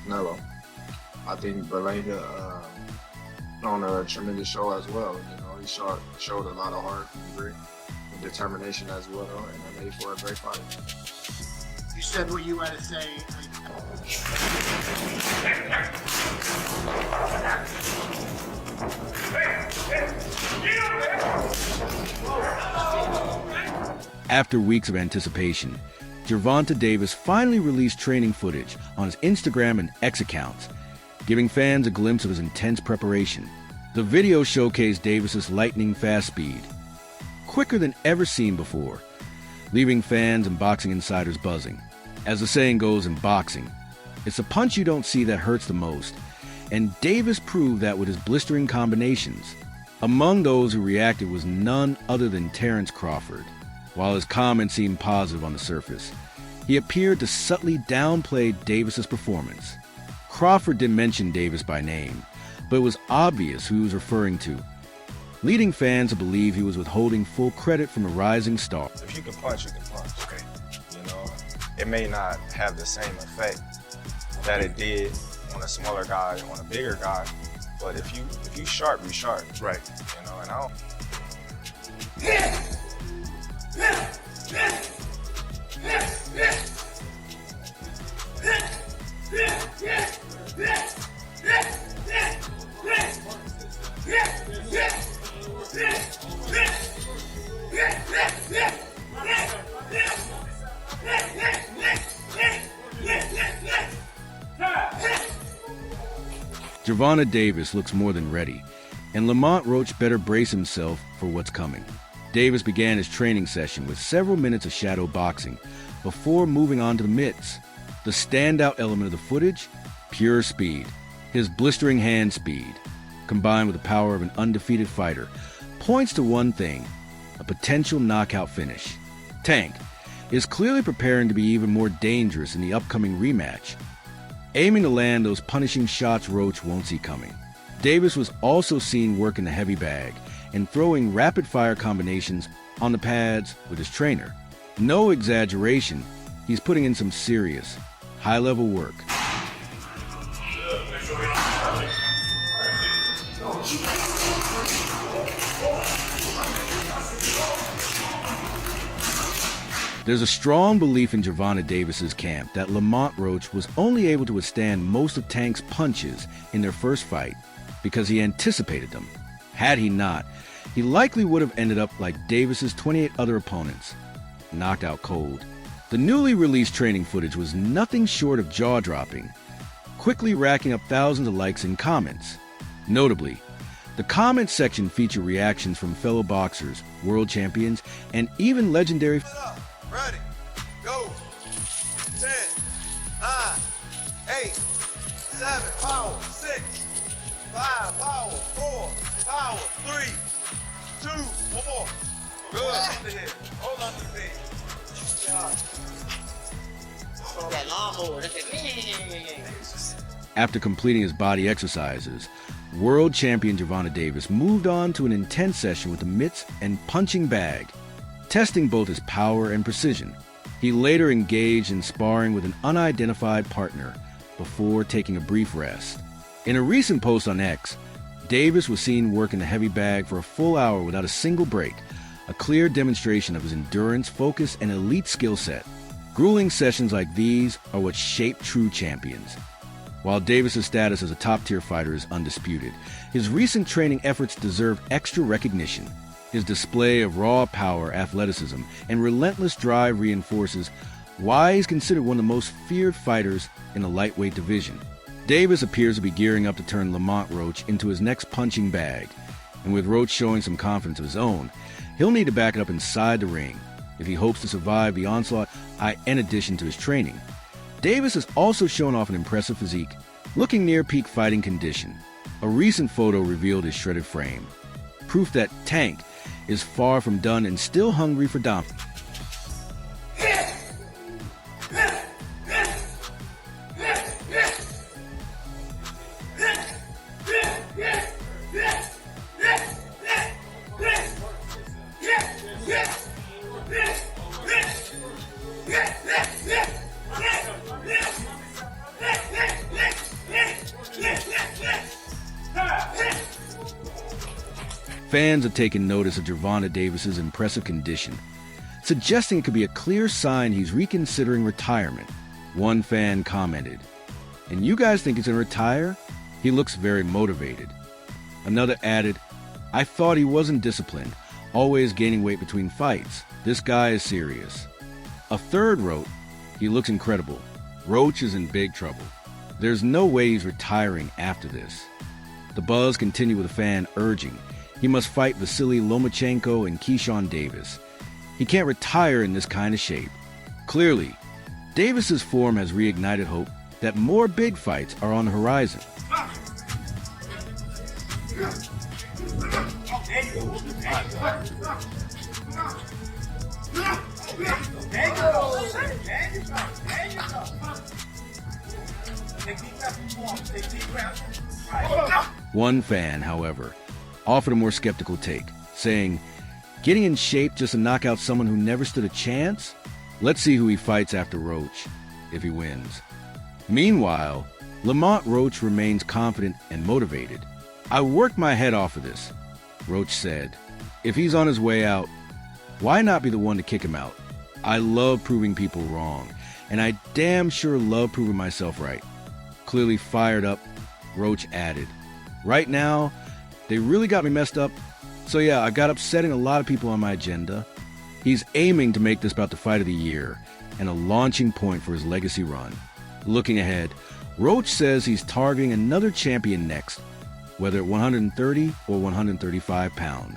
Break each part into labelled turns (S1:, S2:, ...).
S1: Canelo. I think Belanga on a tremendous show as well. You know, he showed a lot of heart and grit and determination as well, and that made for a great fight.
S2: You said what you had to say.
S3: After weeks of anticipation, Gervonta Davis finally released training footage on his Instagram and X accounts, giving fans a glimpse of his intense preparation. The video showcased Davis's lightning-fast speed, quicker than ever seen before, leaving fans and boxing insiders buzzing. As the saying goes in boxing, it's the punch you don't see that hurts the most, and Davis proved that with his blistering combinations. Among those who reacted was none other than Terence Crawford. While his comments seemed positive on the surface, he appeared to subtly downplay Davis's performance. Crawford didn't mention Davis by name, but it was obvious who he was referring to, leading fans to believe he was withholding full credit from a rising star.
S4: If you can punch, you can punch. You know, it may not have the same effect that it did on a smaller guy and on a bigger guy, but if you sharp, you sharp.
S5: Right.
S4: You know, and I don't.
S3: Gervonta Davis looks more than ready, and Lamont Roach better brace himself for what's coming. Davis began his training session with several minutes of shadow boxing before moving on to the mitts. The standout element of the footage? Pure speed. His blistering hand speed, combined with the power of an undefeated fighter, points to one thing: a potential knockout finish. Tank is clearly preparing to be even more dangerous in the upcoming rematch, aiming to land those punishing shots Roach won't see coming. Davis was also seen working the heavy bag and throwing rapid-fire combinations on the pads with his trainer. No exaggeration, he's putting in some serious, high-level work. There's a strong belief in Gervonta Davis's camp that Lamont Roach was only able to withstand most of Tank's punches in their first fight because he anticipated them. Had he not, he likely would have ended up like Davis's 28 other opponents, knocked out cold. The newly released training footage was nothing short of jaw-dropping, quickly racking up thousands of likes and comments. Notably, the comments section featured reactions from fellow boxers, world champions, and even legendary...
S6: Ready, go. 10, 9, 8, 7, power, 6, 5, power, 4, power, 3, 2, 1 more. Good. Hold the head. Hold on to the bed.
S2: That lawnmower.
S3: After completing his body exercises, world champion Gervonta Davis moved on to an intense session with the mitts and punching bag, testing both his power and precision. He later engaged in sparring with an unidentified partner before taking a brief rest. In a recent post on X, Davis was seen working the heavy bag for a full hour without a single break, a clear demonstration of his endurance, focus, and elite skill set. Grueling sessions like these are what shape true champions. While Davis's status as a top-tier fighter is undisputed, his recent training efforts deserve extra recognition. His display of raw power, athleticism, and relentless drive reinforces why he's considered one of the most feared fighters in the lightweight division. Davis appears to be gearing up to turn Lamont Roach into his next punching bag, and with Roach showing some confidence of his own, he'll need to back it up inside the ring if he hopes to survive the onslaught in addition to his training. Davis has also shown off an impressive physique, looking near peak fighting condition. A recent photo revealed his shredded frame, proof that Tank is far from done and still hungry for dominance. Fans have taken notice of Gervonta Davis's impressive condition, suggesting it could be a clear sign he's reconsidering retirement. One fan commented, "And you guys think he's going to retire? He looks very motivated." Another added, "I thought he wasn't disciplined, always gaining weight between fights. This guy is serious." A third wrote, "He looks incredible. Roach is in big trouble. There's no way he's retiring after this." The buzz continued with a fan urging he must fight Vasily Lomachenko and Keyshawn Davis. He can't retire in this kind of shape. Clearly, Davis's form has reignited hope that more big fights are on the horizon. One fan, however, offered a more skeptical take, saying, "Getting in shape just to knock out someone who never stood a chance? Let's see who he fights after Roach, if he wins." Meanwhile, Lamont Roach remains confident and motivated. "I worked my head off of this," Roach said. "If he's on his way out, why not be the one to kick him out? I love proving people wrong, and I damn sure love proving myself right." Clearly fired up, Roach added, "Right now, they really got me messed up. So yeah, I got upsetting a lot of people on my agenda." He's aiming to make this about the fight of the year and a launching point for his legacy run. Looking ahead, Roach says he's targeting another champion next, whether at 130 or 135 pounds.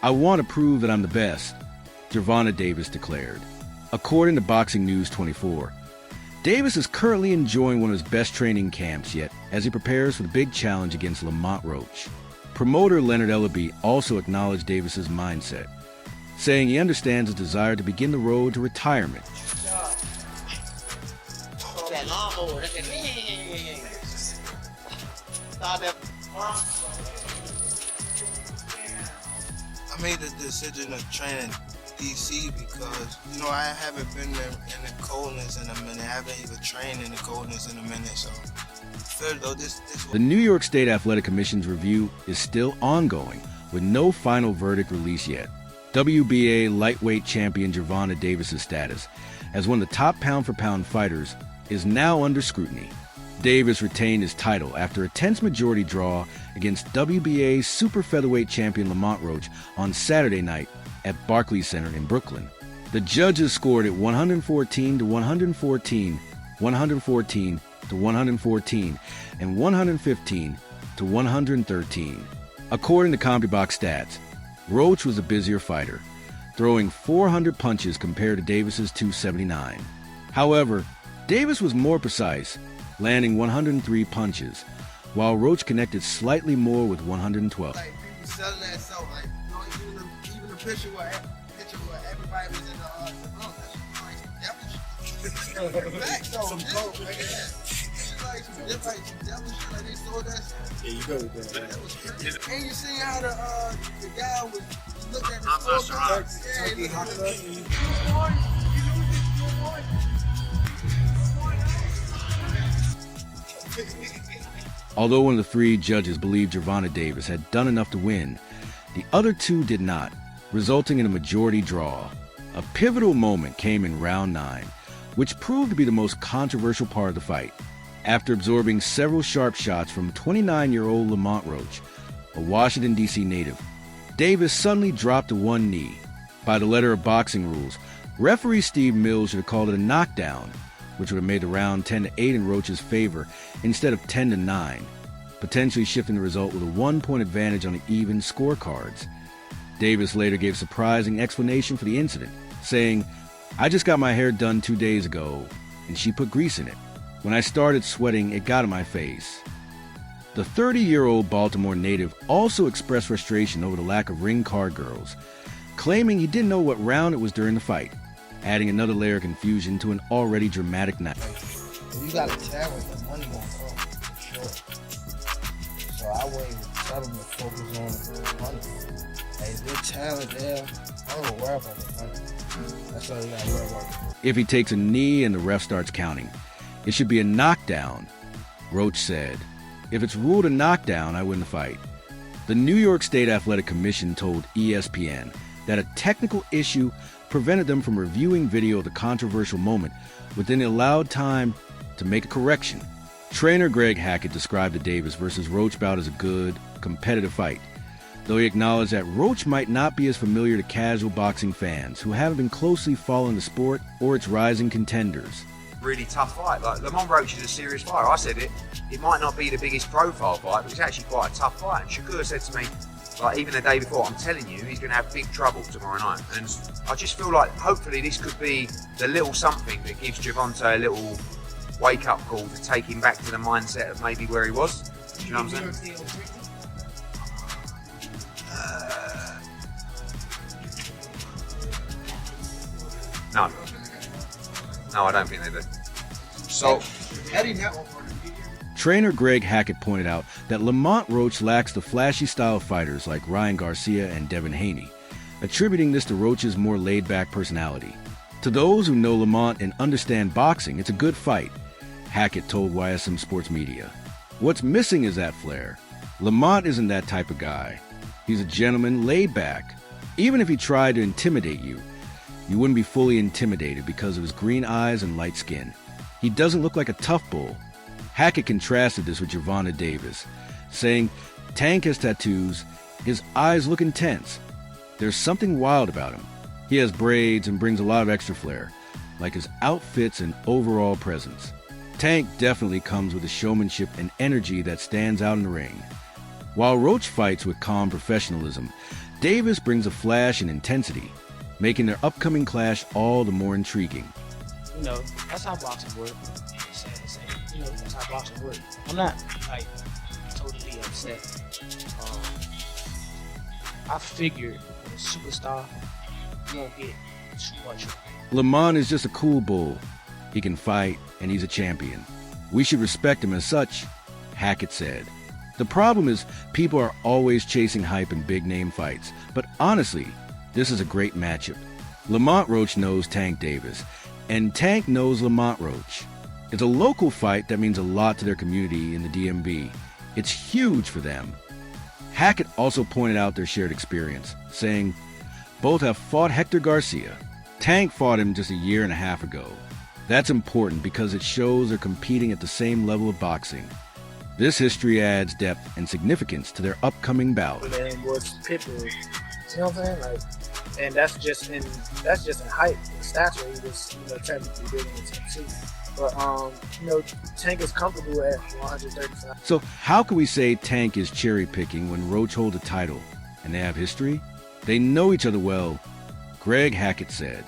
S3: "I want to prove that I'm the best," Gervonta Davis declared. According to Boxing News 24, Davis is currently enjoying one of his best training camps yet as he prepares for the big challenge against Lamont Roach. Promoter Leonard Ellaby also acknowledged Davis's mindset, saying he understands his desire to begin the road to retirement.
S2: That lawnmower, look at me. Stop that.
S5: I made the decision to train in DC because, I haven't been in the coldness in a minute. I haven't even trained in the coldness in a minute, so I feel though this
S3: The New York State Athletic Commission's review is still ongoing, with no final verdict released yet. WBA lightweight champion Gervonta Davis's status as one of the top pound-for-pound fighters is now under scrutiny. Davis retained his title after a tense majority draw against WBA super featherweight champion Lamont Roach on Saturday night at Barclays Center in Brooklyn. The judges scored it 114 to 114, 114 to 114, and 115 to 113. According to CompuBox stats, Roach was a busier fighter, throwing 400 punches compared to Davis's 279. However, Davis was more precise, landing 103 punches, while Roach connected slightly more with 112.
S5: like people selling that so like even the picture where everybody was in the room. That's like devil shit. Facts though. It's like some devil shit. Like they sold that.
S2: Yeah, you go with that.
S5: That was crazy. And you see how the guy was looking at the
S2: I'm not sure.
S5: scorecard? Yeah, he looked at it.
S3: Although one of the three judges believed Gervonta Davis had done enough to win, the other two did not, resulting in a majority draw. A pivotal moment came in round 9, which proved to be the most controversial part of the fight. After absorbing several sharp shots from 29-year-old Lamont Roach, a Washington, D.C. native, Davis suddenly dropped to one knee. By the letter of boxing rules, referee Steve Mills should have called it a knockdown, which would have made the round 10-8 in Roach's favor instead of 10-9, potentially shifting the result with a 1-point advantage on the even scorecards. Davis later gave a surprising explanation for the incident, saying, "I just got my hair done 2 days ago, and she put grease in it. When I started sweating, it got in my face." The 30-year-old Baltimore native also expressed frustration over the lack of ring card girls, claiming he didn't know what round it was during the fight, adding another layer of confusion to an already dramatic night.
S5: If you got a talent, the money gonna come, for sure. So I wouldn't tell them to focus on the money. Hey, if their talent there, I don't worry about the money. That's all you gotta worry about.
S3: If he takes a knee and the ref starts counting, it should be a knockdown, Roach said. If it's ruled a knockdown, I win the fight. The New York State Athletic Commission told ESPN that a technical issue prevented them from reviewing video of the controversial moment within the allowed time to make a correction. Trainer Greg Hackett described the Davis versus Roach bout as a good, competitive fight, though he acknowledged that Roach might not be as familiar to casual boxing fans who haven't been closely following the sport or its rising contenders.
S7: Really tough fight. Like, Lamont Roach is a serious fighter. I said it might not be the biggest profile fight, but it's actually quite a tough fight. And Shakur said to me, like, even the day before, I'm telling you, he's going to have big trouble tomorrow night. And I just feel like hopefully this could be the little something that gives Gervonta a little wake-up call to take him back to the mindset of maybe where he was. Do you know what I'm saying? No. No, I don't think they do.
S4: So,
S3: Trainer Greg Hackett pointed out that Lamont Roach lacks the flashy style fighters like Ryan Garcia and Devin Haney, attributing this to Roach's more laid-back personality. To those who know Lamont and understand boxing, it's a good fight, Hackett told YSM Sports Media. What's missing is that flair. Lamont isn't that type of guy. He's a gentleman, laid back. Even if he tried to intimidate you, you wouldn't be fully intimidated because of his green eyes and light skin. He doesn't look like a tough bull. Hackett contrasted this with Gervonta Davis, saying, Tank has tattoos, his eyes look intense. There's something wild about him. He has braids and brings a lot of extra flair, like his outfits and overall presence. Tank definitely comes with a showmanship and energy that stands out in the ring. While Roach fights with calm professionalism, Davis brings a flash and intensity, making their upcoming clash all the more intriguing.
S2: You know, that's how boxing works. It's sad to say. You know, that's how boxing works. I'm not, like, totally upset. I figured with a superstar, you won't get too much.
S3: Lamont is just a cool bull. He can fight, and he's a champion. We should respect him as such, Hackett said. The problem is people are always chasing hype in big-name fights, but honestly, this is a great matchup. Lamont Roach knows Tank Davis, and Tank knows Lamont Roach. It's a local fight that means a lot to their community in the DMV. It's huge for them. Hackett also pointed out their shared experience, saying, both have fought Hector Garcia. Tank fought him just a year and a half ago. That's important because it shows they're competing at the same level of boxing. This history adds depth and significance to their upcoming bout.
S2: But then was Pitbull. You know what I'm saying? Like, and that's just in height. The stature, he was, you know, technically bigger than Tank too. But you know, Tank is comfortable at 135.
S3: So how can we say Tank is cherry picking when Roach holds a title and they have history? They know each other well, Greg Hackett said.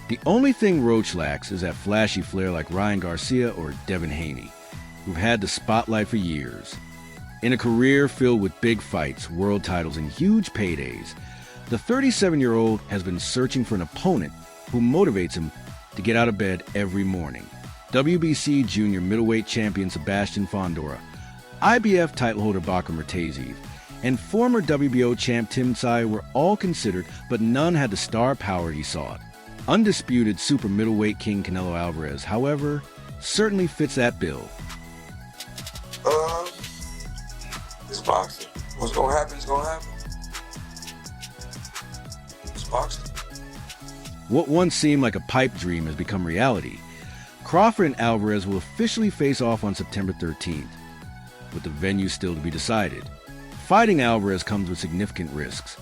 S3: The only thing Roach lacks is that flashy flair like Ryan Garcia or Devin Haney, who've had the spotlight for years. In a career filled with big fights, world titles, and huge paydays, the 37-year-old has been searching for an opponent who motivates him to get out of bed every morning. WBC junior middleweight champion Sebastian Fondora, IBF title holder Bakker Murtazev, and former WBO champ Tim Tsai were all considered, but none had the star power he sought. Undisputed super middleweight king Canelo Alvarez, however, certainly fits that bill.
S8: It's boxing. What's gonna happen is gonna happen. It's boxing.
S3: What once seemed like a pipe dream has become reality. Crawford and Alvarez will officially face off on September 13th, with the venue still to be decided. Fighting Alvarez comes with significant risks.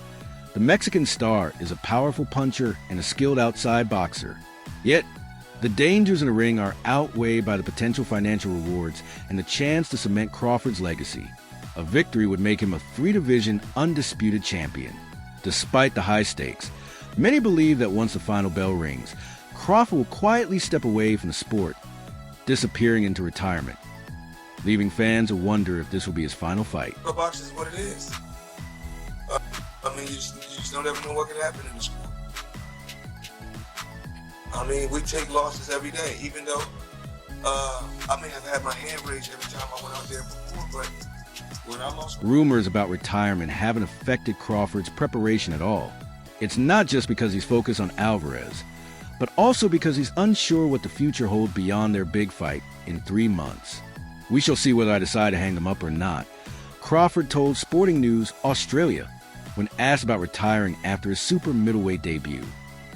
S3: The Mexican star is a powerful puncher and a skilled outside boxer. Yet, the dangers in the ring are outweighed by the potential financial rewards and the chance to cement Crawford's legacy. A victory would make him a three-division undisputed champion. Despite the high stakes, many believe that once the final bell rings, Crawford will quietly step away from the sport, disappearing into retirement. leaving fans to wonder if this will be his final fight.
S8: Pro boxing is what it is. I mean, you just don't ever know what can happen in the sport. I mean, we take losses every day, even though I may have had my hand raised every time I went out there before, but when I lost...
S3: Rumors about retirement haven't affected Crawford's preparation at all. It's not just because he's focused on Alvarez, but also because he's unsure what the future holds beyond their big fight in 3 months. We shall see whether I decide to hang them up or not. Crawford told Sporting News Australia when asked about retiring after his super middleweight debut.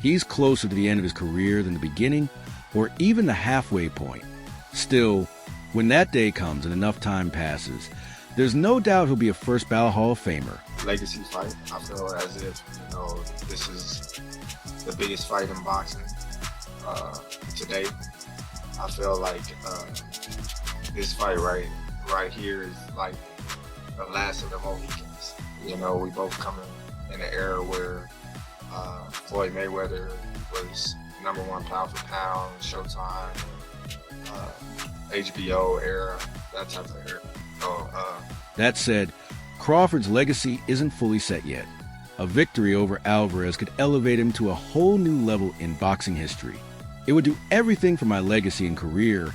S3: He's closer to the end of his career than the beginning or even the halfway point. Still, when that day comes and enough time passes, there's no doubt he'll be a first ballot Hall of Famer.
S1: Legacy fight. I feel as if, this is the biggest fight in boxing today. I feel like this fight right here is like the last of the Mohicans. We both come in an era where Floyd Mayweather was #1 pound for pound, Showtime, HBO era, that type of era.
S3: That said, Crawford's legacy isn't fully set yet. A victory over Alvarez could elevate him to a whole new level in boxing history. It would do everything for my legacy and career,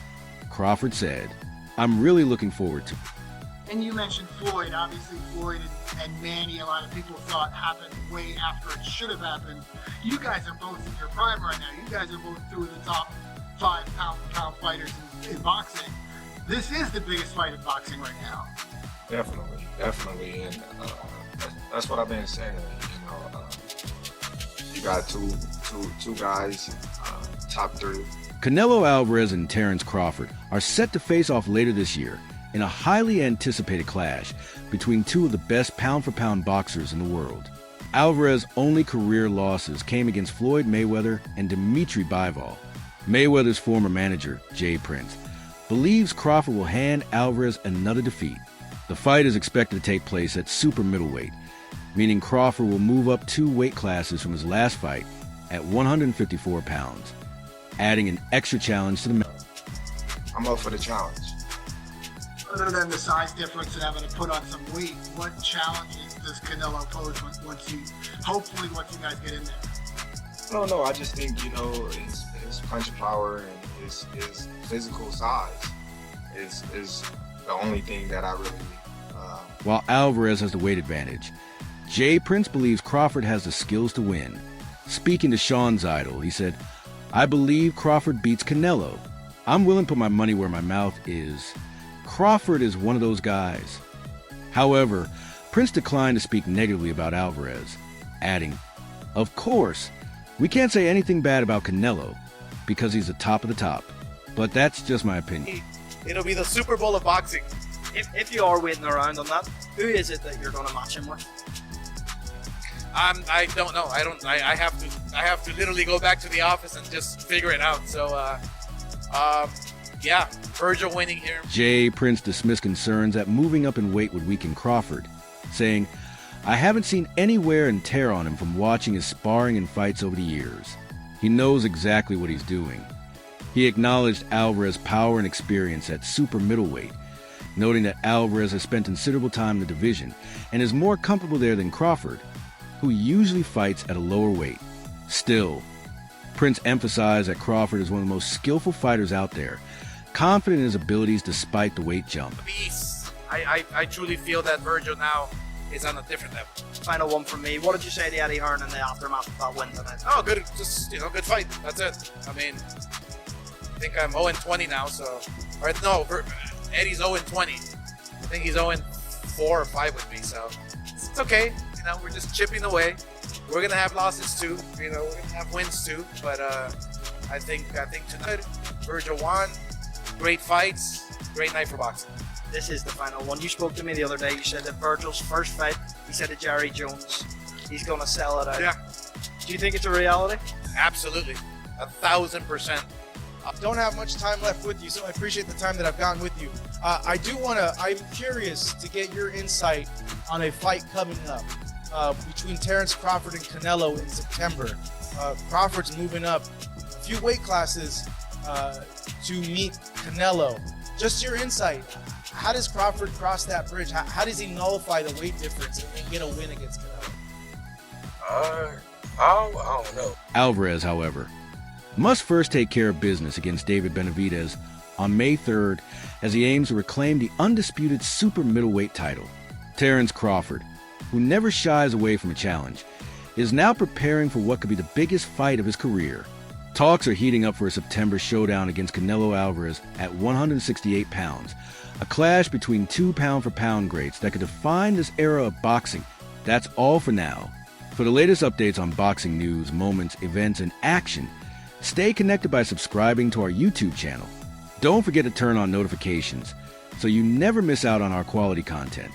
S3: Crawford said. I'm really looking forward to it.
S9: And you mentioned Floyd. Obviously, Floyd and Manny, a lot of people thought happened way after it should have happened. You guys are both in your prime right now. You guys are both 2 of the top 5 pound-for-pound fighters in boxing. This is the biggest fight in boxing right now.
S1: Definitely, and that's what I've been saying. You got two guys, top 3.
S3: Canelo Alvarez and Terence Crawford are set to face off later this year in a highly anticipated clash between 2 of the best pound-for-pound boxers in the world. Alvarez's only career losses came against Floyd Mayweather and Dimitri Bivol. Mayweather's former manager, Jay Prince, believes Crawford will hand Alvarez another defeat. The fight is expected to take place at super middleweight, meaning Crawford will move up 2 weight classes from his last fight at 154 pounds, adding an extra challenge to the middle.
S1: I'm up for the challenge.
S9: Other than the size difference and having to put on some weight, what challenges does Canelo pose once you guys get in there?
S1: I don't know. I just think, his punch power and his physical size is the only thing that I really
S3: While Alvarez has the weight advantage, Jay Prince believes Crawford has the skills to win. Speaking to Sean Zeidel, he said, "I believe Crawford beats Canelo. I'm willing to put my money where my mouth is. Crawford is one of those guys." However, Prince declined to speak negatively about Alvarez, adding, "Of course, we can't say anything bad about Canelo because he's the top of the top, but that's just my opinion."
S10: It'll be the Super Bowl of boxing.
S2: If you are waiting around on that, who is it that you're going to match him with?
S10: I don't know. I have to literally go back to the office and just figure it out. So, yeah, Virgil winning here.
S3: Jay Prince dismissed concerns that moving up in weight would weaken Crawford, saying, "I haven't seen any wear and tear on him from watching his sparring and fights over the years. He knows exactly what he's doing." He acknowledged Alvarez's power and experience at super middleweight, noting that Alvarez has spent considerable time in the division and is more comfortable there than Crawford, who usually fights at a lower weight. Still, Prince emphasized that Crawford is one of the most skillful fighters out there, confident in his abilities despite the weight jump.
S10: Beast. I truly feel that Virgil now is on a different level.
S2: Final one from me. What did you say to Eddie Hearn in the aftermath of that win tonight?
S10: Oh, good. Just, good fight. That's it. I mean, I think I'm 0-20 now, so... Or no, Eddie's 0-20. I think he's 0-4 or 5 with me, so... It's okay. We're just chipping away. We're going to have losses too. We're going to have wins too. But I think tonight, Virgil won. Great fights. Great night for boxing.
S2: This is the final one. You spoke to me the other day. You said that Virgil's first fight, he said to Jerry Jones, he's going to sell it out.
S10: Yeah.
S2: Do you think it's a reality?
S10: Absolutely. 1,000%.
S11: I don't have much time left with you, so I appreciate the time that I've gotten with you. I'm curious to get your insight on a fight coming up between Terence Crawford and Canelo in September. Crawford's moving up a few weight classes to meet Canelo. Just your insight. How does Crawford cross that bridge? How does he nullify the weight difference and get a win against Canelo?
S8: I don't know.
S3: Alvarez, however, must first take care of business against David Benavidez on May 3rd as he aims to reclaim the undisputed super middleweight title. Terence Crawford, who never shies away from a challenge, is now preparing for what could be the biggest fight of his career. Talks are heating up for a September showdown against Canelo Alvarez at 168 pounds, a clash between two pound-for-pound greats that could define this era of boxing. That's all for now. For the latest updates on boxing news, moments, events, and action, stay connected by subscribing to our YouTube channel. Don't forget to turn on notifications so you never miss out on our quality content.